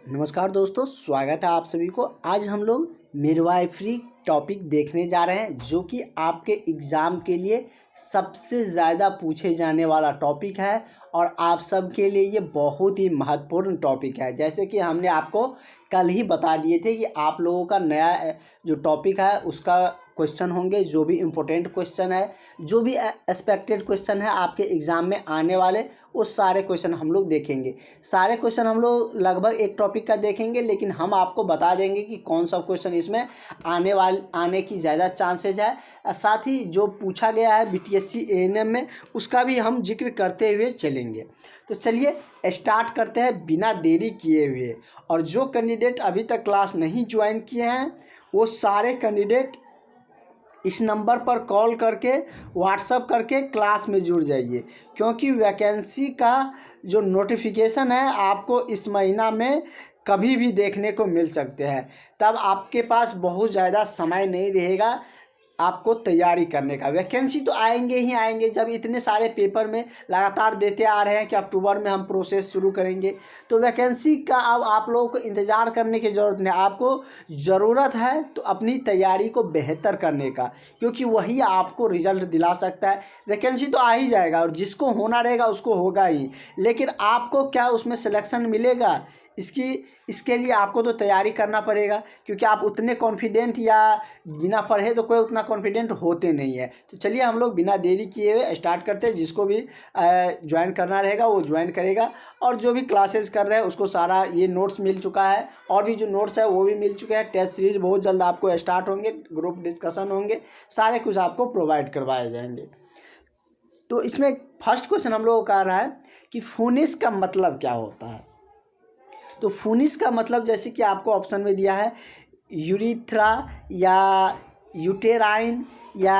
नमस्कार दोस्तों, स्वागत है आप सभी को। आज हम लोग मिडवाइफरी टॉपिक देखने जा रहे हैं, जो कि आपके एग्ज़ाम के लिए सबसे ज़्यादा पूछे जाने वाला टॉपिक है और आप सब के लिए ये बहुत ही महत्वपूर्ण टॉपिक है। जैसे कि हमने आपको कल ही बता दिए थे कि आप लोगों का नया जो टॉपिक है उसका क्वेश्चन होंगे, जो भी इम्पोर्टेंट क्वेश्चन है, जो भी एक्सपेक्टेड क्वेश्चन है आपके एग्ज़ाम में आने वाले, वो सारे क्वेश्चन हम लोग देखेंगे। सारे क्वेश्चन हम लोग लगभग एक टॉपिक का देखेंगे, लेकिन हम आपको बता देंगे कि कौन सा क्वेश्चन इसमें आने की ज़्यादा चांसेज है। साथ ही जो पूछा गया है बीटीएससी एएनएम में, उसका भी हम जिक्र करते हुए चलेंगे। तो चलिए स्टार्ट करते हैं बिना देरी किए हुए। और जो कैंडिडेट अभी तक क्लास नहीं ज्वाइन किए हैं, वो सारे कैंडिडेट इस नंबर पर कॉल करके व्हाट्सअप करके क्लास में जुड़ जाइए, क्योंकि वैकेंसी का जो नोटिफिकेशन है आपको इस महीना में कभी भी देखने को मिल सकते हैं। तब आपके पास बहुत ज़्यादा समय नहीं रहेगा आपको तैयारी करने का। वैकेंसी तो आएंगे ही आएंगे, जब इतने सारे पेपर में लगातार देते आ रहे हैं कि अक्टूबर में हम प्रोसेस शुरू करेंगे, तो वैकेंसी का अब आप लोगों को इंतज़ार करने की ज़रूरत नहीं। आपको ज़रूरत है तो अपनी तैयारी को बेहतर करने का, क्योंकि वही आपको रिजल्ट दिला सकता है। वैकेंसी तो आ ही जाएगा और जिसको होना रहेगा उसको होगा ही, लेकिन आपको क्या उसमें सिलेक्शन मिलेगा, इसके लिए आपको तो तैयारी करना पड़ेगा, क्योंकि आप उतने कॉन्फिडेंट या बिना पढ़े तो कोई उतना कॉन्फिडेंट होते नहीं है। तो चलिए हम लोग बिना देरी किए हुए स्टार्ट करते हैं। जिसको भी ज्वाइन करना रहेगा वो ज्वाइन करेगा, और जो भी क्लासेस कर रहे हैं उसको सारा ये नोट्स मिल चुका है, और भी जो नोट्स है वो भी मिल चुके हैं। टेस्ट सीरीज बहुत जल्द आपको स्टार्ट होंगे, ग्रुप डिस्कशन होंगे, सारे कुछ आपको प्रोवाइड करवाए जाएंगे। तो इसमें फर्स्ट क्वेश्चन हम लोगों का आ रहा है कि फुनिस का मतलब क्या होता है। तो फुनिस का मतलब जैसे कि आपको ऑप्शन में दिया है यूरिथ्रा या यूटेराइन या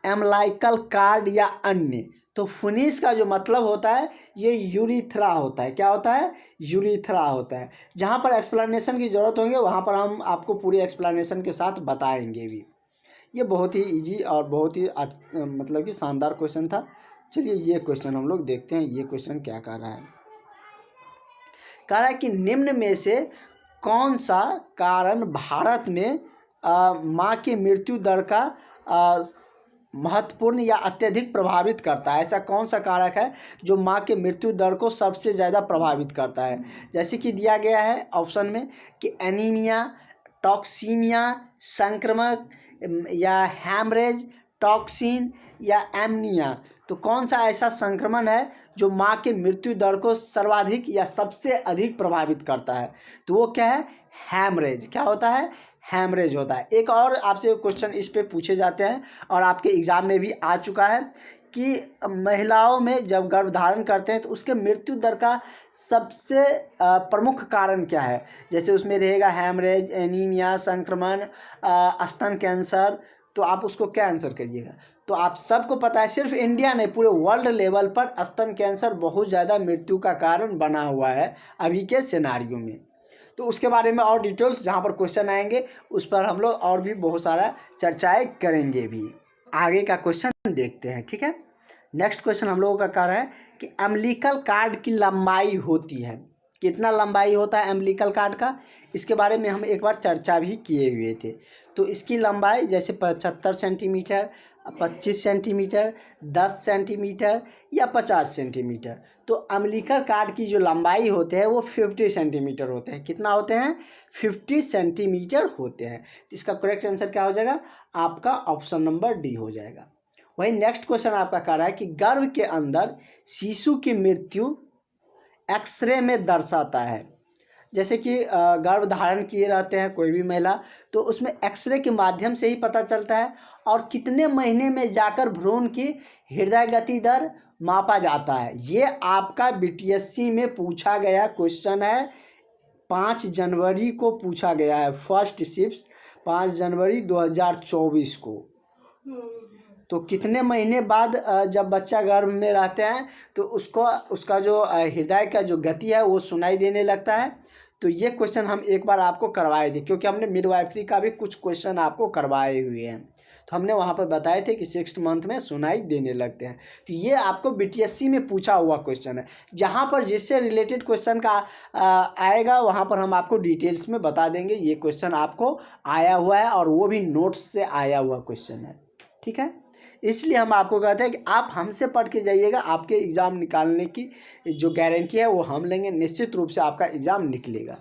एम्बलाइकल कार्ड या अन्य। तो फुनिस का जो मतलब होता है ये यूरिथ्रा होता है। क्या होता है? यूरिथ्रा होता है। जहाँ पर एक्सप्लेनेशन की ज़रूरत होंगे वहाँ पर हम आपको पूरी एक्सप्लेनेशन के साथ बताएंगे भी। ये बहुत ही इजी और बहुत ही मतलब कि शानदार क्वेश्चन था। चलिए ये क्वेश्चन हम लोग देखते हैं, ये क्वेश्चन क्या कह रहा है। कह रहा है कि निम्न में से कौन सा कारण भारत में माँ की मृत्यु दर का महत्वपूर्ण या अत्यधिक प्रभावित करता है। ऐसा कौन सा कारक है जो माँ के मृत्यु दर को सबसे ज़्यादा प्रभावित करता है। जैसे कि दिया गया है ऑप्शन में कि एनीमिया, टॉक्सीमिया, संक्रमक या हैमरेज, टॉक्सिन या एमनिया। तो कौन सा ऐसा संक्रमण है जो माँ के मृत्यु दर को सर्वाधिक या सबसे अधिक प्रभावित करता है। तो वो क्या है? हैमरेज। क्या होता है? हैमरेज होता है। एक और आपसे क्वेश्चन इस पे पूछे जाते हैं और आपके एग्ज़ाम में भी आ चुका है कि महिलाओं में जब गर्भधारण करते हैं तो उसके मृत्यु दर का सबसे प्रमुख कारण क्या है। जैसे उसमें रहेगा हैमरेज, एनीमिया, संक्रमण, स्तन कैंसर। तो आप उसको क्या आंसर करिएगा? तो आप सबको पता है, सिर्फ इंडिया नहीं पूरे वर्ल्ड लेवल पर स्तन कैंसर बहुत ज़्यादा मृत्यु का कारण बना हुआ है अभी के सिनारियों में। तो उसके बारे में और डिटेल्स जहाँ पर क्वेश्चन आएंगे उस पर हम लोग और भी बहुत सारा चर्चाएं करेंगे भी। आगे का क्वेश्चन देखते हैं, ठीक है। नेक्स्ट क्वेश्चन हम लोगों का कह रहा है कि अम्बिलिकल कार्ड की लंबाई होती है। कितना लंबाई होता है अम्बिलिकल कार्ड का, इसके बारे में हम एक बार चर्चा भी किए हुए थे। तो इसकी लंबाई जैसे 75 सेंटीमीटर, 25 सेंटीमीटर, 10 सेंटीमीटर या 50 सेंटीमीटर। तो अम्बिलिकल कार्ड की जो लंबाई होते हैं वो 50 सेंटीमीटर होते हैं। कितना होते हैं? 50 सेंटीमीटर होते हैं। तो इसका करेक्ट आंसर क्या हो जाएगा? आपका ऑप्शन नंबर डी हो जाएगा। वही नेक्स्ट क्वेश्चन आपका कह रहा है कि गर्भ के अंदर शिशु की मृत्यु एक्सरे में दर्शाता है। जैसे कि गर्भ धारण किए रहते हैं कोई भी महिला, तो उसमें एक्सरे के माध्यम से ही पता चलता है, और कितने महीने में जाकर भ्रूण की हृदय गति दर मापा जाता है। ये आपका बीटीएससी में पूछा गया क्वेश्चन है। 5 जनवरी को पूछा गया है, फर्स्ट शिफ्ट 5 जनवरी 2024 को। तो कितने महीने बाद जब बच्चा गर्भ में रहते हैं तो उसका जो हृदय का जो गति है वो सुनाई देने लगता है। तो ये क्वेश्चन हम एक बार आपको करवाए थे, क्योंकि हमने मिडवाइफरी का भी कुछ क्वेश्चन आपको करवाए हुए हैं। तो हमने वहाँ पर बताए थे कि 6th मंथ में सुनाई देने लगते हैं। तो ये आपको बीटीएससी में पूछा हुआ क्वेश्चन है। जहाँ पर जिससे रिलेटेड क्वेश्चन का आएगा वहाँ पर हम आपको डिटेल्स में बता देंगे। ये क्वेश्चन आपको आया हुआ है और वो भी नोट्स से आया हुआ क्वेश्चन है, ठीक है। इसलिए हम आपको कहते हैं कि आप हमसे पढ़ के जाइएगा, आपके एग्ज़ाम निकालने की जो गारंटी है वो हम लेंगे, निश्चित रूप से आपका एग्ज़ाम निकलेगा।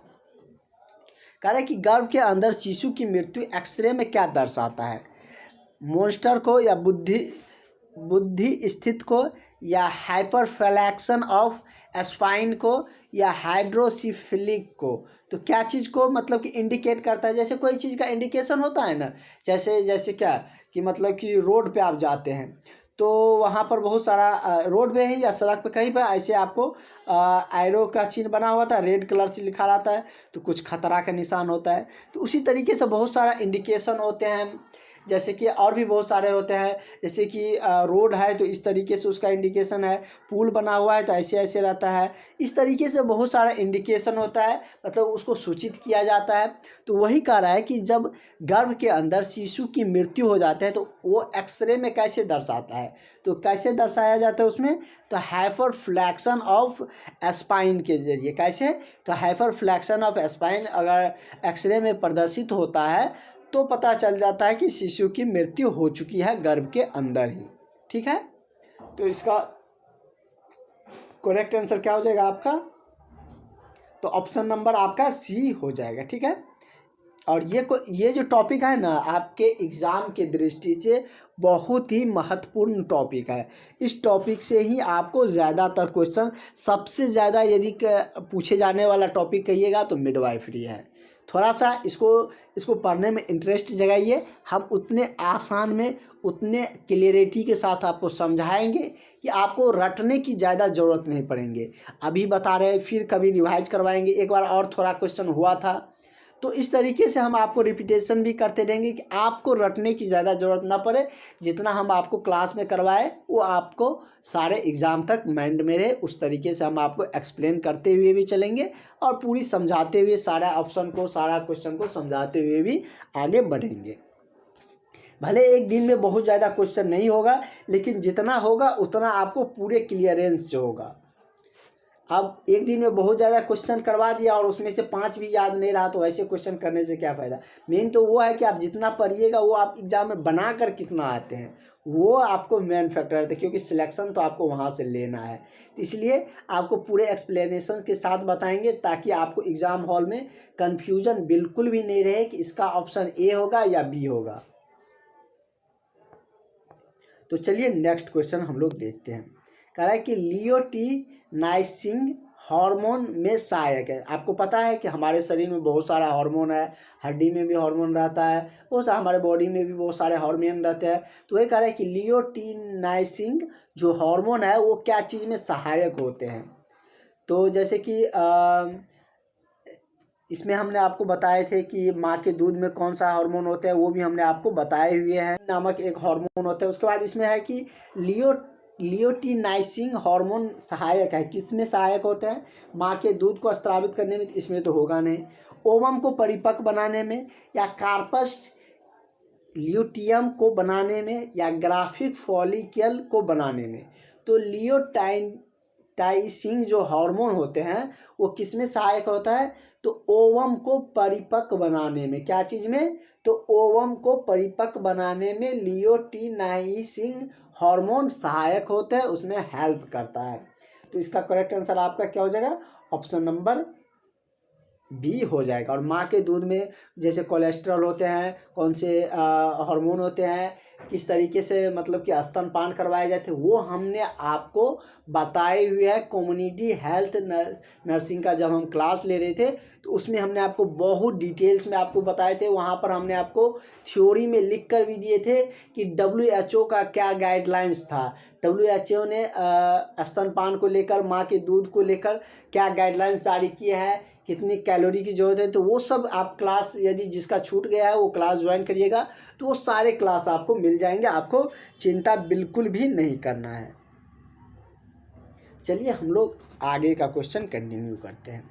कह रहे हैं कि गर्भ के अंदर शिशु की मृत्यु एक्सरे में क्या दर्शाता है? मॉन्स्टर को या बुद्धि स्थिति को या हाइपरफ्लैक्शन ऑफ स्पाइन को या हाइड्रोसिफिलिक को? तो क्या चीज़ को मतलब कि इंडिकेट करता है? जैसे कोई चीज़ का इंडिकेशन होता है ना, जैसे क्या कि मतलब कि रोड पे आप जाते हैं तो वहाँ पर बहुत सारा रोड पे है या सड़क पे कहीं पर ऐसे आपको एरो का चिन्ह बना हुआ था, रेड कलर से लिखा रहता है, तो कुछ खतरा का निशान होता है। तो उसी तरीके से बहुत सारा इंडिकेशन होते हैं, जैसे कि और भी बहुत सारे होते हैं। जैसे कि रोड है तो इस तरीके से उसका इंडिकेशन है, पुल बना हुआ है तो ऐसे ऐसे रहता है। इस तरीके से बहुत सारा इंडिकेशन होता है, मतलब उसको सूचित किया जाता है। तो वही कह रहा है कि जब गर्भ के अंदर शिशु की मृत्यु हो जाता है तो वो एक्सरे में कैसे दर्शाता है? तो कैसे दर्शाया जाता है उसमें? तो हाइपरफ्लैक्शन ऑफ स्पाइन के जरिए। कैसे? तो हाइपरफ्लैक्शन ऑफ स्पाइन अगर एक्सरे में प्रदर्शित होता है तो पता चल जाता है कि शिशु की मृत्यु हो चुकी है गर्भ के अंदर ही, ठीक है। तो इसका करेक्ट आंसर क्या हो जाएगा आपका? तो ऑप्शन नंबर आपका सी हो जाएगा, ठीक है। और ये जो टॉपिक है ना आपके एग्ज़ाम के दृष्टि से बहुत ही महत्वपूर्ण टॉपिक है। इस टॉपिक से ही आपको ज़्यादातर क्वेश्चन, सबसे ज़्यादा यदि पूछे जाने वाला टॉपिक कहिएगा तो मिडवाइफरी है। थोड़ा सा इसको पढ़ने में इंटरेस्ट जगाइए, हम उतने आसान में उतने क्लियरिटी के साथ आपको समझाएंगे कि आपको रटने की ज़्यादा ज़रूरत नहीं पड़ेंगे। अभी बता रहे फिर कभी रिवाइज करवाएंगे, एक बार और थोड़ा क्वेश्चन हुआ था, तो इस तरीके से हम आपको रिपीटेशन भी करते रहेंगे कि आपको रटने की ज़्यादा ज़रूरत ना पड़े। जितना हम आपको क्लास में करवाए वो आपको सारे एग्ज़ाम तक माइंड में रहे, उस तरीके से हम आपको एक्सप्लेन करते हुए भी चलेंगे और पूरी समझाते हुए सारा ऑप्शन को, सारा क्वेश्चन को समझाते हुए भी आगे बढ़ेंगे। भले एक दिन में बहुत ज़्यादा क्वेश्चन नहीं होगा, लेकिन जितना होगा उतना आपको पूरे क्लियरेंस से होगा। अब एक दिन में बहुत ज़्यादा क्वेश्चन करवा दिया और उसमें से 5 भी याद नहीं रहा तो ऐसे क्वेश्चन करने से क्या फ़ायदा। मेन तो वो है कि आप जितना पढ़िएगा वो आप एग्ज़ाम में बना कर कितना आते हैं, वो आपको मेन फैक्टर है, क्योंकि सिलेक्शन तो आपको वहाँ से लेना है। तो इसलिए आपको पूरे एक्सप्लेनेशन के साथ बताएंगे ताकि आपको एग्ज़ाम हॉल में कन्फ्यूजन बिल्कुल भी नहीं रहे कि इसका ऑप्शन ए होगा या बी होगा। तो चलिए नेक्स्ट क्वेश्चन हम लोग देखते हैं। कह रहा है कि लियोटिनाइसिंग हार्मोन में सहायक है। आपको पता है कि हमारे शरीर में बहुत सारा हार्मोन है, हड्डी में भी हार्मोन रहता है, बहुत सारा हमारे बॉडी में भी बहुत सारे हार्मोन रहते हैं। तो वही कह रहा है कि लियोटिनाइसिंग जो हार्मोन है वो क्या चीज़ में सहायक होते हैं? तो जैसे कि इसमें हमने आपको बताए थे कि माँ के दूध में कौन सा हार्मोन होता है, वो भी हमने आपको बताए हुए हैं। नामक एक हार्मोन होता है। उसके बाद इसमें है कि लियोटिनाइसिंग हार्मोन सहायक है। किस में सहायक होता है? माँ के दूध को स्रावित करने में, इसमें तो होगा नहीं। ओवम को परिपक्व बनाने में या कार्पस ल्यूटियम को बनाने में या ग्राफिक फॉलिकल को बनाने में। तो लियोटाइसिंग जो हार्मोन होते हैं वो किस में सहायक होता है? तो ओवम को परिपक्व बनाने में। क्या चीज़ में? तो ओवम को परिपक्व बनाने में लियोटिनाइसिंग हार्मोन सहायक होता है, उसमें हेल्प करता है। तो इसका करेक्ट आंसर आपका क्या हो जाएगा? ऑप्शन नंबर बी हो जाएगा। और माँ के दूध में जैसे कोलेस्ट्रॉल होते हैं, कौन से हार्मोन होते हैं, किस तरीके से मतलब कि स्तनपान करवाए जाते हैं, वो हमने आपको बताए हुए हैं। कम्युनिटी हेल्थ नर्सिंग का जब हम क्लास ले रहे थे तो उसमें हमने आपको बहुत डिटेल्स में आपको बताए थे। वहाँ पर हमने आपको थ्योरी में लिख कर भी दिए थे कि WHO का क्या गाइडलाइंस था। WHO ने स्तनपान को लेकर, माँ के दूध को लेकर क्या गाइडलाइंस जारी किए हैं, कितनी कैलोरी की ज़रूरत है। तो वो सब आप क्लास, यदि जिसका छूट गया है वो क्लास ज्वाइन करिएगा तो वो सारे क्लास आपको मिल जाएंगे, आपको चिंता बिल्कुल भी नहीं करना है। चलिए हम लोग आगे का क्वेश्चन कंटिन्यू करते हैं।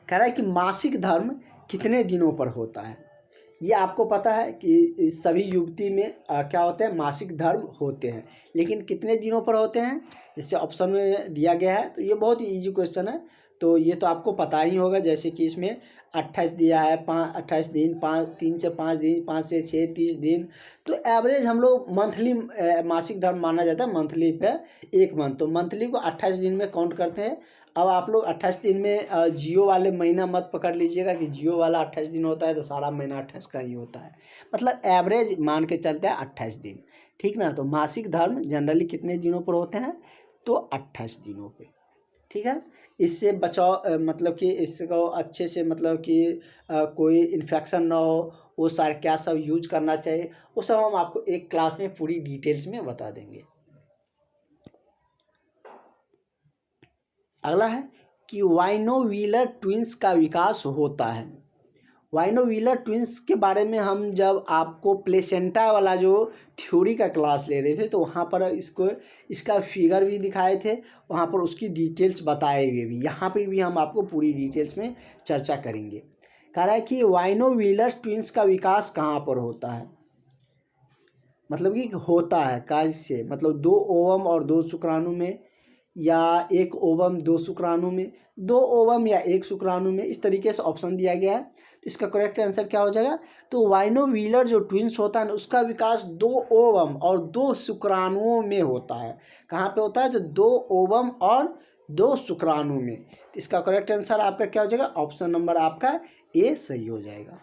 कह रहा है कि मासिक धर्म कितने दिनों पर होता है? ये आपको पता है कि सभी युवती में क्या होते हैं, मासिक धर्म होते हैं, लेकिन कितने दिनों पर होते हैं, जैसे ऑप्शन में दिया गया है। तो ये बहुत ही ईजी क्वेश्चन है, तो ये तो आपको पता ही होगा। जैसे कि इसमें 28 दिया है, 28 दिन, 3 से 5 दिन, 5 से 6, 30 दिन। तो एवरेज हम लोग मंथली मासिक धर्म माना जाता है, मंथली पे एक मंथ, तो मंथली को 28 दिन में काउंट करते हैं। अब आप लोग 28 दिन में जियो वाले महीना मत पकड़ लीजिएगा कि जियो वाला 28 दिन होता है तो सारा महीना 28 का ही होता है, मतलब एवरेज मान के चलते हैं 28 दिन, ठीक ना। तो मासिक धर्म जनरली कितने दिनों पर होते हैं, तो 28 दिनों पे, ठीक है। इससे बचाव मतलब कि इसको अच्छे से, मतलब कि कोई इन्फेक्शन ना हो, वो सारे क्या सब यूज करना चाहिए, वो सब हम आपको एक क्लास में पूरी डिटेल्स में बता देंगे। अगला है कि वाइनोविलर ट्विंस का विकास होता है। वाइनोविलर ट्विंस के बारे में हम जब आपको प्लेसेंटा वाला जो थ्योरी का क्लास ले रहे थे, तो वहाँ पर इसका फिगर भी दिखाए थे, वहाँ पर उसकी डिटेल्स बताए हुए भी, यहाँ पर भी हम आपको पूरी डिटेल्स में चर्चा करेंगे। कह रहा है कि वाइनोविलर ट्विंस का विकास कहाँ पर होता है, मतलब कि होता है कैसे, मतलब 2 ओवम और 2 शुक्राणु में, या 1 ओवम 2 शुक्राणु में, 2 ओवम या 1 शुक्राणु में, इस तरीके से ऑप्शन दिया गया है। तो इसका करेक्ट आंसर क्या हो जाएगा, तो वाइनोविलर जो ट्विंस होता है ना, उसका विकास 2 ओवम और 2 शुक्राणुओं में होता है। कहाँ पे होता है, तो 2 ओवम और 2 शुक्राणु में। तो इसका करेक्ट आंसर आपका क्या हो जाएगा, ऑप्शन नंबर आपका ए सही हो जाएगा।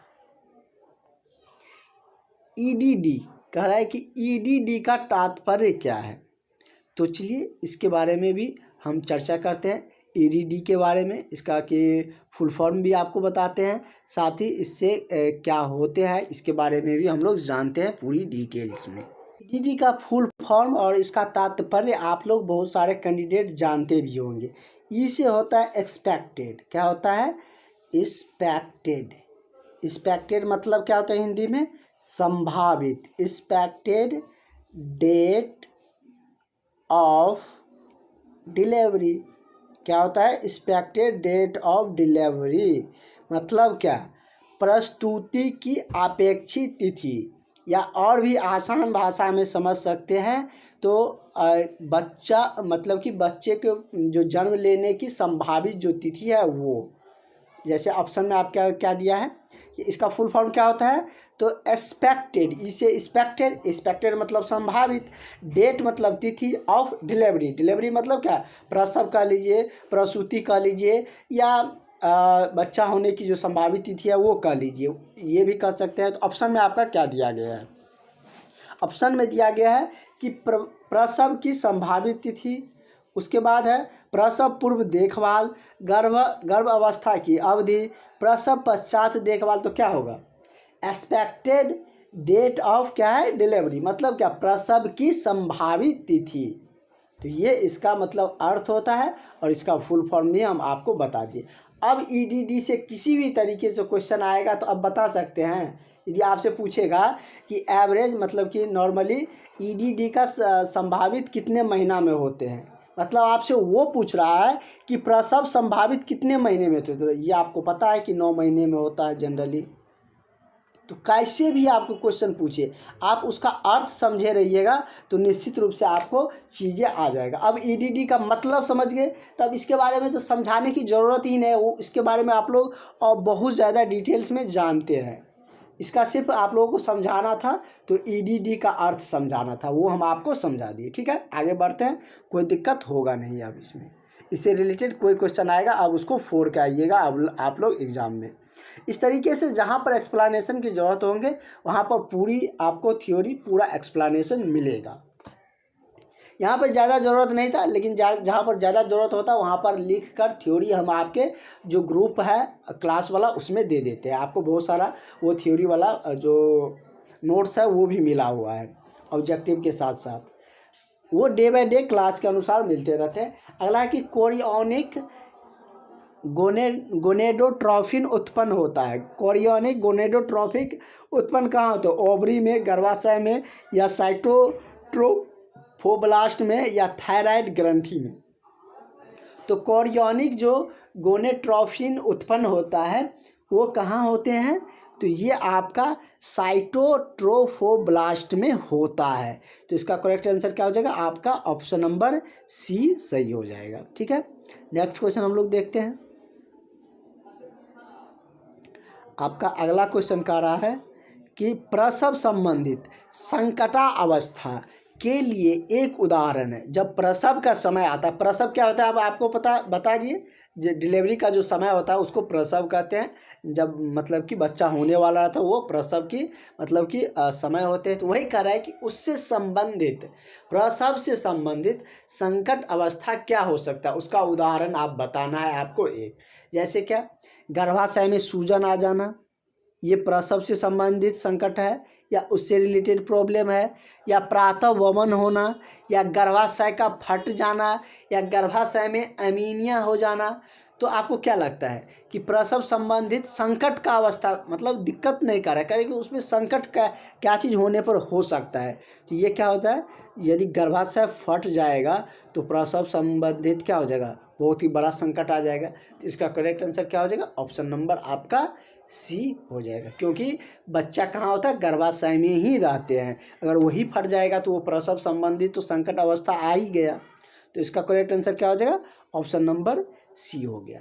ईडीडी कह रहा है कि ईडीडी का तात्पर्य क्या है, तो चलिए इसके बारे में भी हम चर्चा करते हैं। ईडीडी के बारे में, इसका कि फुल फॉर्म भी आपको बताते हैं, साथ ही इससे क्या होते हैं इसके बारे में भी हम लोग जानते हैं पूरी डिटेल्स में। ईडीडी का फुल फॉर्म और इसका तात्पर्य आप लोग बहुत सारे कैंडिडेट जानते भी होंगे। ई से होता है एक्सपेक्टेड, क्या होता है, एक्सपेक्टेड। एक्सपेक्टेड मतलब क्या होता है हिंदी में, संभावित। एक्सपेक्टेड डेट ऑफ डिलीवरी, क्या होता है, एक्सपेक्टेड डेट ऑफ डिलीवरी मतलब क्या, प्रस्तुति की अपेक्षित तिथि, या और भी आसान भाषा में समझ सकते हैं तो बच्चा, मतलब कि बच्चे के जो जन्म लेने की संभावित जो तिथि है वो, जैसे ऑप्शन में आप क्या दिया है, इसका फुल फॉर्म क्या होता है, तो एक्सपेक्टेड, इसे एक्सपेक्टेड मतलब संभावित, डेट मतलब तिथि, ऑफ डिलीवरी, डिलीवरी मतलब क्या, प्रसव कह लीजिए, प्रसूति कह लीजिए, या बच्चा होने की जो संभावित तिथि है वो कह लीजिए, ये भी कह सकते हैं। तो ऑप्शन में आपका क्या दिया गया है, ऑप्शन में दिया गया है कि प्रसव की संभावित तिथि, उसके बाद है प्रसव पूर्व देखभाल, गर्भ अवस्था की अवधि, प्रसव पश्चात देखभाल, तो क्या होगा, एक्सपेक्टेड डेट ऑफ क्या है, डिलीवरी मतलब क्या, प्रसव की संभावित तिथि। तो ये इसका मतलब अर्थ होता है, और इसका फुल फॉर्म भी हम आपको बता दिए। अब ईडीडी से किसी भी तरीके से क्वेश्चन आएगा तो अब बता सकते हैं, यदि आपसे पूछेगा कि एवरेज मतलब कि नॉर्मली ईडीडी का संभावित कितने महीना में होते हैं, मतलब आपसे वो पूछ रहा है कि प्रसव संभावित कितने महीने में होते हैं, तो ये आपको पता है कि 9 महीने में होता है जनरली। तो कैसे भी आपको क्वेश्चन पूछे, आप उसका अर्थ समझे रहिएगा तो निश्चित रूप से आपको चीज़ें आ जाएगा। अब ईडीडी का मतलब समझ गए, तब इसके बारे में तो समझाने की ज़रूरत ही नहीं, वो इसके बारे में आप लोग और बहुत ज़्यादा डिटेल्स में जानते हैं। इसका सिर्फ आप लोगों को समझाना था, तो ईडीडी का अर्थ समझाना था, वो हम आपको समझा दिए। ठीक है, आगे बढ़ते हैं, कोई दिक्कत होगा नहीं। अब इसमें इससे रिलेटेड कोई क्वेश्चन आएगा, अब उसको फोड़ के आइएगा अब आप लोग एग्ज़ाम में। इस तरीके से जहाँ पर एक्सप्लेनेशन की ज़रूरत होंगे वहाँ पर पूरी आपको थ्योरी पूरा एक्सप्लेनेशन मिलेगा। यहाँ पर ज़्यादा ज़रूरत नहीं था, लेकिन जहाँ पर ज़्यादा ज़रूरत होता है वहाँ पर लिख कर थ्योरी हम आपके जो ग्रुप है क्लास वाला उसमें दे देते हैं। आपको बहुत सारा वो थ्योरी वाला जो नोट्स है वो भी मिला हुआ है ऑब्जेक्टिव के साथ साथ, वो डे बाय डे क्लास के अनुसार मिलते रहते हैं। अगला है कि कोरियोनिक गोनेडोट्रॉफिन उत्पन्न होता है। कोरियोनिक गोनेडोट्रॉफिक उत्पन्न कहाँ होता है, ओवरी में, गर्भाशय में, या साइटोट्रोफोब्लास्ट में, या थायराइड ग्रंथि में। तो कोरियोनिक जो गोनेट्रॉफिन उत्पन्न होता है वो कहाँ होते हैं, तो ये आपका साइटोट्रोफोब्लास्ट में होता है। तो इसका करेक्ट आंसर क्या हो जाएगा? आपका ऑप्शन नंबर सी सही हो जाएगा। ठीक है, नेक्स्ट क्वेश्चन हम लोग देखते हैं। आपका अगला क्वेश्चन कह रहा है कि प्रसव संबंधित संकटावस्था के लिए एक उदाहरण है। जब प्रसव का समय आता है, प्रसव क्या होता है अब आपको बता दिए, जो डिलीवरी का जो समय होता है उसको प्रसव कहते हैं। जब मतलब कि बच्चा होने वाला रहता है वो प्रसव की मतलब कि समय होते हैं। तो वही कह रहा है कि उससे संबंधित, प्रसव से संबंधित संकट अवस्था क्या हो सकता है, उसका उदाहरण आप बताना है आपको एक। जैसे क्या, गर्भाशय में सूजन आ जाना, ये प्रसव से संबंधित संकट है या उससे रिलेटेड प्रॉब्लम है, या प्रातः वमन होना, या गर्भाशय का फट जाना, या गर्भाशय में एनीमिया हो जाना। तो आपको क्या लगता है कि प्रसव संबंधित संकट का अवस्था मतलब दिक्कत नहीं कर रहा है, करें कि उसमें संकट का क्या चीज़ होने पर हो सकता है? तो ये क्या होता है, यदि गर्भाशय फट जाएगा तो प्रसव संबंधित क्या हो जाएगा, बहुत ही बड़ा संकट आ जाएगा। तो इसका करेक्ट आंसर क्या हो जाएगा? ऑप्शन नंबर आपका सी हो जाएगा, क्योंकि बच्चा कहाँ होता है, गर्भाशय में ही रहते हैं। अगर वही फट जाएगा तो वो प्रसव संबंधित तो संकट अवस्था आ ही गया। तो इसका करेक्ट आंसर क्या हो जाएगा? ऑप्शन नंबर सी हो गया।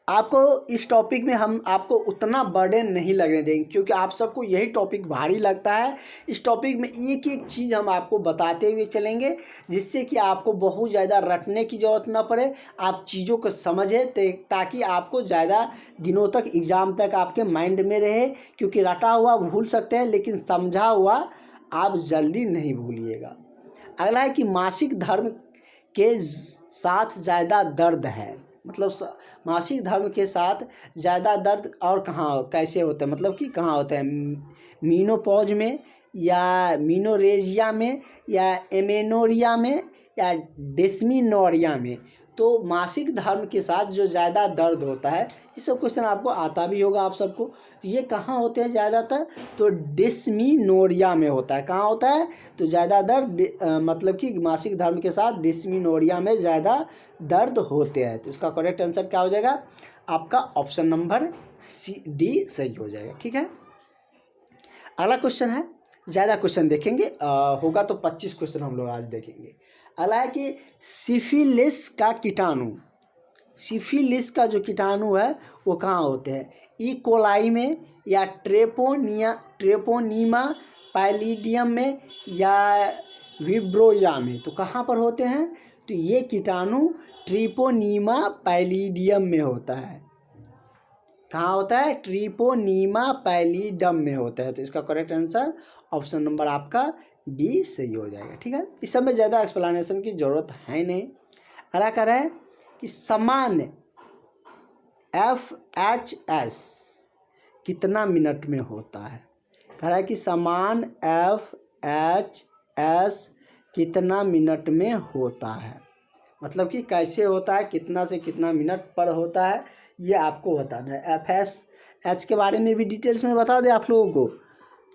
आपको इस टॉपिक में हम आपको उतना बर्डन नहीं लगने देंगे, क्योंकि आप सबको यही टॉपिक भारी लगता है। इस टॉपिक में एक एक चीज़ हम आपको बताते हुए चलेंगे, जिससे कि आपको बहुत ज़्यादा रटने की ज़रूरत ना पड़े, आप चीज़ों को समझें ताकि आपको ज़्यादा दिनों तक एग्ज़ाम तक आपके माइंड में रहे। क्योंकि रटा हुआ भूल सकते हैं, लेकिन समझा हुआ आप जल्दी नहीं भूलिएगा। अगला है कि मासिक धर्म के साथ ज़्यादा दर्द है, मतलब मासिक धर्म के साथ ज़्यादा दर्द और कहाँ कैसे होता है, मतलब कि कहाँ होता है, मीनोपॉज में, या मीनोरेजिया में, या एमेनोरिया में, या डिस्मीनोरिया में। तो मासिक धर्म के साथ जो ज़्यादा दर्द होता है, ये सब क्वेश्चन आपको आता भी होगा आप सबको। तो ये कहाँ होते हैं ज़्यादातर? तो डिस्मीनोरिया में होता है। कहाँ होता है? तो ज़्यादा दर्द मतलब कि मासिक धर्म के साथ डिस्मीनोरिया में ज़्यादा दर्द होते हैं। तो इसका करेक्ट आंसर क्या हो जाएगा? आपका ऑप्शन नंबर सी डी सही हो जाएगा। ठीक है, अगला क्वेश्चन है, ज़्यादा क्वेश्चन देखेंगे, होगा तो 25 क्वेश्चन हम लोग आज देखेंगे। अगला है कि सिफिलिस का कीटाणु, सिफिलिस का जो कीटाणु है वो कहाँ होते हैं? ई कोलाई में, या ट्रेपोनीमा पैलिडियम में, या विब्रोया में। तो कहाँ पर होते हैं? तो ये कीटाणु ट्रिपोनीमा पैलिडियम में होता है। कहाँ होता है? ट्रिपोनीमा पैलिडम में होता है। तो इसका करेक्ट आंसर ऑप्शन नंबर आपका बी सही हो जाएगा। ठीक है, इस सब में ज़्यादा एक्सप्लेनेशन की ज़रूरत है नहीं। अगला कह रहा है कि सामान्य FHS कितना मिनट में होता है? कह रहा है कि समान FHS कितना मिनट में होता है, मतलब कि कैसे होता है, कितना से कितना मिनट पर होता है, ये आपको बताना है। FSH के बारे में भी डिटेल्स में बता दें आप लोगों को।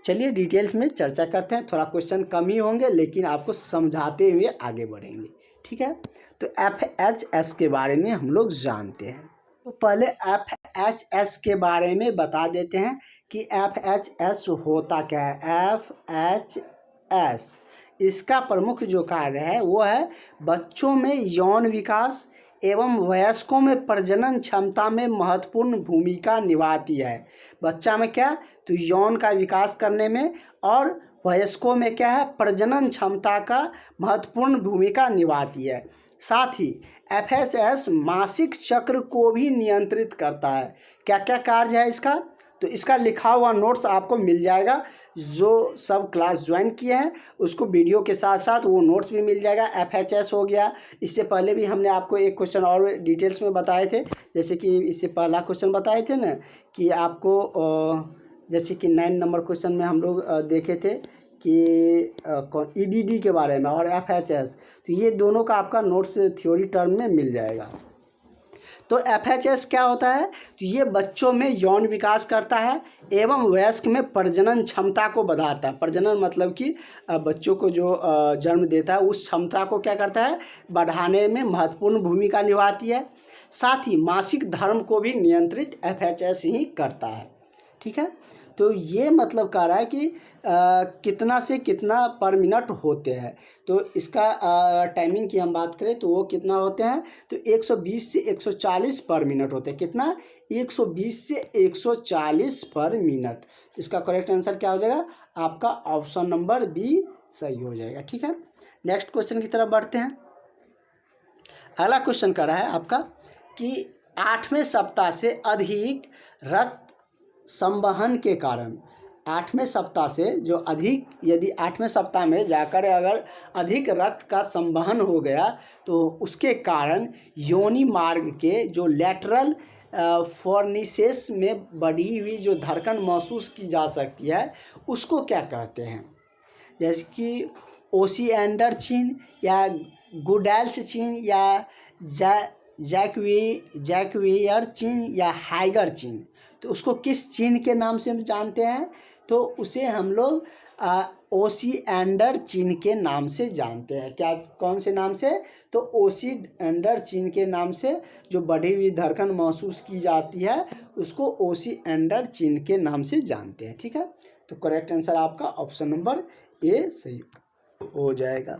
चलिए डिटेल्स में चर्चा करते हैं, थोड़ा क्वेश्चन कम ही होंगे लेकिन आपको समझाते हुए आगे बढ़ेंगे। ठीक है, तो FHS के बारे में हम लोग जानते हैं। तो पहले FHS के बारे में बता देते हैं कि FHS होता क्या है। FHS इसका प्रमुख जो कार्य है वो है बच्चों में यौन विकास एवं वयस्कों में प्रजनन क्षमता में महत्वपूर्ण भूमिका निभाती है। बच्चा में क्या, तो यौन का विकास करने में, और वयस्कों में क्या है, प्रजनन क्षमता का महत्वपूर्ण भूमिका निभाती है। साथ ही FHS मासिक चक्र को भी नियंत्रित करता है। क्या क्या कार्य है इसका? तो इसका लिखा हुआ नोट्स आपको मिल जाएगा। जो सब क्लास ज्वाइन किए हैं उसको वीडियो के साथ साथ वो नोट्स भी मिल जाएगा। FHS हो गया, इससे पहले भी हमने आपको एक क्वेश्चन और डिटेल्स में बताए थे, जैसे कि इससे पहला क्वेश्चन बताए थे ना कि आपको जैसे कि 9 नंबर क्वेश्चन में हम लोग देखे थे कि EDD के बारे में और FHS। तो ये दोनों का आपका नोट्स थ्योरी टर्म में मिल जाएगा। तो FHS क्या होता है? तो ये बच्चों में यौन विकास करता है एवं वयस्क में प्रजनन क्षमता को बढ़ाता है। प्रजनन मतलब कि बच्चों को जो जन्म देता है उस क्षमता को क्या करता है? बढ़ाने में महत्वपूर्ण भूमिका निभाती है। साथ ही मासिक धर्म को भी नियंत्रित FHS ही करता है। ठीक है, तो ये मतलब कह रहा है कि कितना से कितना पर मिनट होते हैं। तो इसका टाइमिंग की हम बात करें तो वो कितना होते हैं? तो 120 से 140 पर मिनट होते हैं। कितना? 120 से 140 पर मिनट। इसका करेक्ट आंसर क्या हो जाएगा? आपका ऑप्शन नंबर बी सही हो जाएगा। ठीक है, नेक्स्ट क्वेश्चन की तरफ बढ़ते हैं। अगला क्वेश्चन कर रहा है आपका कि 8वें सप्ताह से अधिक रक्त संवहन के कारण, 8वें सप्ताह से जो अधिक, यदि 8वें सप्ताह में जाकर अगर अधिक रक्त का संवहन हो गया तो उसके कारण योनि मार्ग के जो लैटरल फॉर्निसेस में बढ़ी हुई जो धड़कन महसूस की जा सकती है उसको क्या कहते हैं? जैसे कि ओसिएंडर चिन्ह या गुडेल्स चिन्ह या जैक्वियर चिन्ह या हाइगर चिन्ह। तो उसको किस चिन्ह के नाम से हम जानते हैं? तो उसे हम लोग ओसिएंडर चिन्ह के नाम से जानते हैं। क्या, कौन से नाम से? तो ओसिएंडर चिन्ह के नाम से जो बढ़ी हुई धड़कन महसूस की जाती है उसको ओसिएंडर चिन्ह के नाम से जानते हैं। ठीक है, तो करेक्ट आंसर आपका ऑप्शन नंबर ए सही हो जाएगा।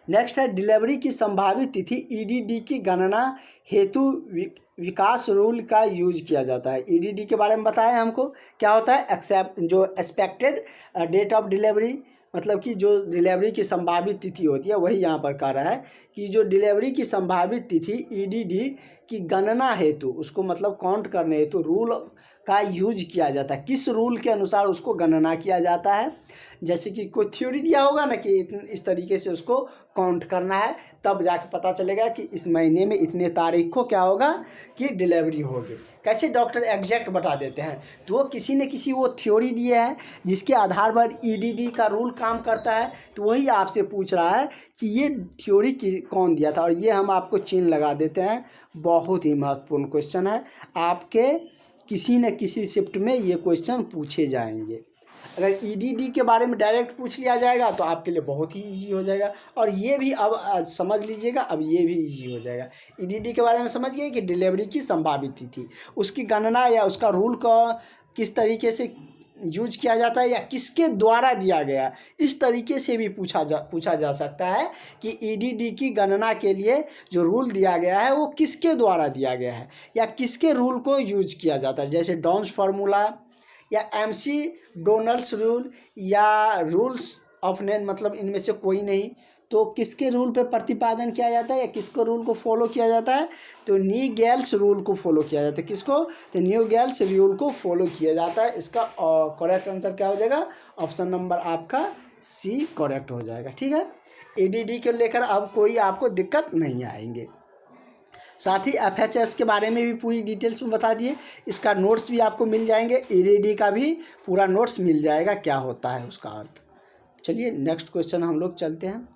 नेक्स्ट है डिलीवरी की संभावित तिथि। EDD की गणना हेतु विकास रूल का यूज किया जाता है। EDD के बारे में बताएं हमको क्या होता है? एक्सपेक्टेड डेट ऑफ डिलीवरी, मतलब कि जो डिलीवरी की संभावित तिथि होती है वही यहाँ पर कह रहा है कि जो डिलीवरी की संभावित तिथि EDD की गणना हेतु, उसको मतलब काउंट करने हेतु रूल का यूज किया जाता है। किस रूल के अनुसार उसको गणना किया जाता है? जैसे कि कोई थ्योरी दिया होगा ना कि इस तरीके से उसको काउंट करना है, तब जाके पता चलेगा कि इस महीने में इतने तारीख को क्या होगा कि डिलीवरी होगी। कैसे डॉक्टर एग्जैक्ट बता देते हैं? तो वो किसी न किसी वो थ्योरी दिए है जिसके आधार पर EDD का रूल काम करता है। तो वही आपसे पूछ रहा है कि ये थ्योरी कौन दिया था, और ये हम आपको चिन्ह लगा देते हैं। बहुत ही महत्वपूर्ण क्वेश्चन है, आपके किसी न किसी शिफ्ट में ये क्वेश्चन पूछे जाएंगे। अगर EDD के बारे में डायरेक्ट पूछ लिया जाएगा तो आपके लिए बहुत ही ईजी हो जाएगा। और ये भी अब समझ लीजिएगा, अब ये भी ईजी हो जाएगा। EDD के बारे में समझ गए कि डिलीवरी की संभावित तिथि, उसकी गणना या उसका रूल का किस तरीके से यूज किया जाता है या किसके द्वारा दिया गया, इस तरीके से भी पूछा जा सकता है कि EDD की गणना के लिए जो रूल दिया गया है वो किसके द्वारा दिया गया है या किसके रूल को यूज किया जाता है। जैसे डॉन्स फार्मूला या MC डोनल्ड्स रूल या रूल्स ऑफ नेन, मतलब इनमें से कोई नहीं। तो किसके रूल पे प्रतिपादन किया जाता है या किसको रूल को फॉलो किया जाता है? तो न्यूगेल्स रूल को फॉलो किया जाता है। किसको? तो न्यूगेल्स रूल को फॉलो किया जाता है। इसका करेक्ट आंसर क्या हो जाएगा? ऑप्शन नंबर आपका C करेक्ट हो जाएगा। ठीक है, EDD को लेकर अब कोई आपको दिक्कत नहीं आएंगे। साथ ही FHS के बारे में भी पूरी डिटेल्स में बता दिए। इसका नोट्स भी आपको मिल जाएंगे, EDD का भी पूरा नोट्स मिल जाएगा, क्या होता है उसका अर्थ। चलिए नेक्स्ट क्वेश्चन हम लोग चलते हैं।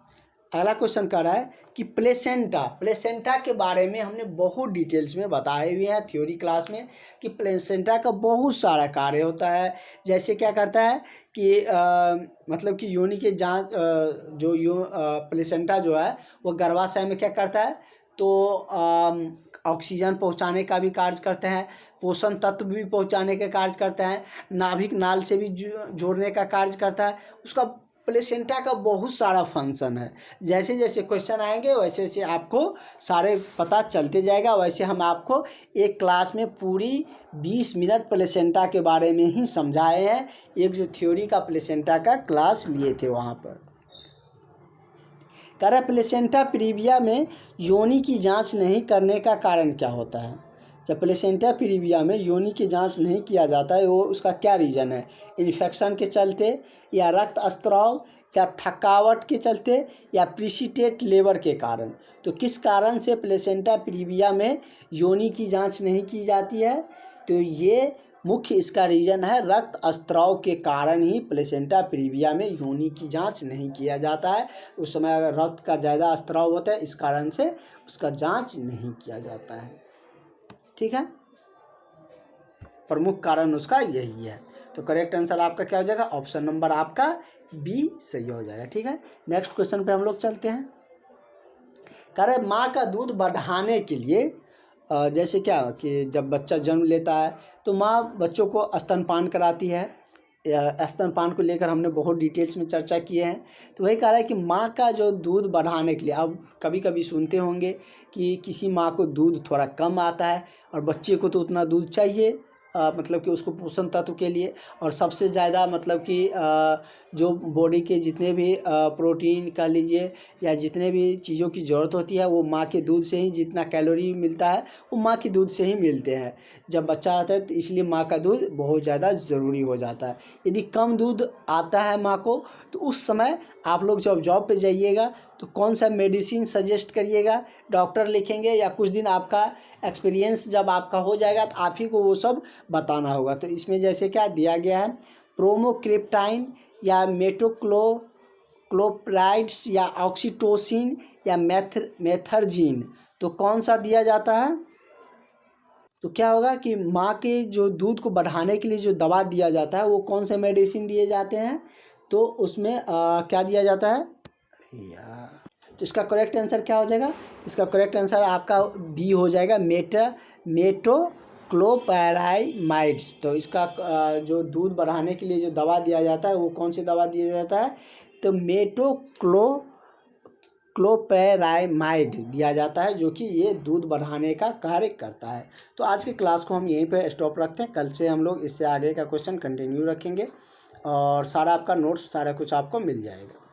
अगला क्वेश्चन कह रहा है कि प्लेसेंटा के बारे में हमने बहुत डिटेल्स में बताए हुए हैं थ्योरी क्लास में कि प्लेसेंटा का बहुत सारा कार्य होता है। जैसे क्या करता है कि मतलब कि योनि के जांच प्लेसेंटा जो है वो गर्भाशय में क्या करता है? तो ऑक्सीजन पहुंचाने का भी कार्य करते हैं, पोषण तत्व भी पहुंचाने के कार्य करते हैं, नाभिक नाल से भी जोड़ने का कार्य करता है। उसका प्लेसेंटा का बहुत सारा फंक्शन है। जैसे जैसे क्वेश्चन आएंगे वैसे वैसे आपको सारे पता चलते जाएगा। वैसे हम आपको एक क्लास में पूरी 20 मिनट प्लेसेंटा के बारे में ही समझाए हैं। एक जो थ्योरी का प्लेसेंटा का क्लास लिए थे वहाँ पर। कह रहा प्लेसेंटा प्रीविया में योनि की जांच नहीं करने का कारण क्या होता है? जब प्लेसेंटा प्रीविया में योनि की जांच नहीं किया जाता है वो उसका क्या रीज़न है? इन्फेक्शन के चलते या रक्त स्त्राव या थकावट के चलते या प्रीसिटेट लेबर के कारण। तो किस कारण से प्लेसेंटा प्रीविया में योनि की जांच नहीं की जाती है? तो ये मुख्य इसका रीज़न है रक्त स्त्राव के कारण ही प्लेसेंटा प्रीविया में योनि की जांच नहीं किया जाता है। उस समय अगर रक्त का ज़्यादा स्त्राव होता है, इस कारण से उसका जांच नहीं किया जाता है। ठीक है, प्रमुख कारण उसका यही है। तो करेक्ट आंसर आपका क्या हो जाएगा? ऑप्शन नंबर आपका बी सही हो जाएगा। ठीक है, नेक्स्ट क्वेश्चन पे हम लोग चलते हैं। कह रहे माँ का दूध बढ़ाने के लिए जैसे क्या कि जब बच्चा जन्म लेता है तो माँ बच्चों को स्तनपान कराती है। स्तनपान को लेकर हमने बहुत डिटेल्स में चर्चा किए हैं। तो वही कह रहा है कि माँ का जो दूध बढ़ाने के लिए, अब कभी कभी सुनते होंगे कि किसी माँ को दूध थोड़ा कम आता है और बच्चे को तो उतना दूध चाहिए, मतलब कि उसको पोषण तत्व के लिए, और सबसे ज़्यादा मतलब कि जो बॉडी के जितने भी प्रोटीन कह लीजिए या जितने भी चीज़ों की ज़रूरत होती है वो माँ के दूध से ही, जितना कैलोरी मिलता है वो माँ के दूध से ही मिलते हैं जब बच्चा आता है। तो इसलिए माँ का दूध बहुत ज़्यादा ज़रूरी हो जाता है। यदि कम दूध आता है माँ को तो उस समय आप लोग जब जॉब पे जाइएगा तो कौन सा मेडिसिन सजेस्ट करिएगा, डॉक्टर लिखेंगे या कुछ दिन आपका एक्सपीरियंस जब आपका हो जाएगा तो आप ही को वो सब बताना होगा। तो इसमें जैसे क्या दिया गया है, प्रोमोक्रिप्टाइन या मेटोक्लोप्राइड्स या ऑक्सीटोसिन या मेथर्जीन, तो कौन सा दिया जाता है? तो क्या होगा कि माँ के जो दूध को बढ़ाने के लिए जो दवा दिया जाता है वो कौन से मेडिसिन दिए जाते हैं? तो उसमें क्या दिया जाता है? यार, तो इसका करेक्ट आंसर क्या हो जाएगा? इसका करेक्ट आंसर आपका बी हो जाएगा, मेटोक्लोपैरामाइड्स। तो इसका जो दूध बढ़ाने के लिए जो दवा दिया जाता है वो कौन सी दवा दिया जाता है? तो मेटोक्लोपैरामाइड दिया जाता है, जो कि ये दूध बढ़ाने का कार्य करता है। तो आज की क्लास को हम यहीं पे स्टॉप रखते हैं। कल से हम लोग इससे आगे का क्वेश्चन कंटिन्यू रखेंगे और सारा आपका नोट्स सारा कुछ आपको मिल जाएगा।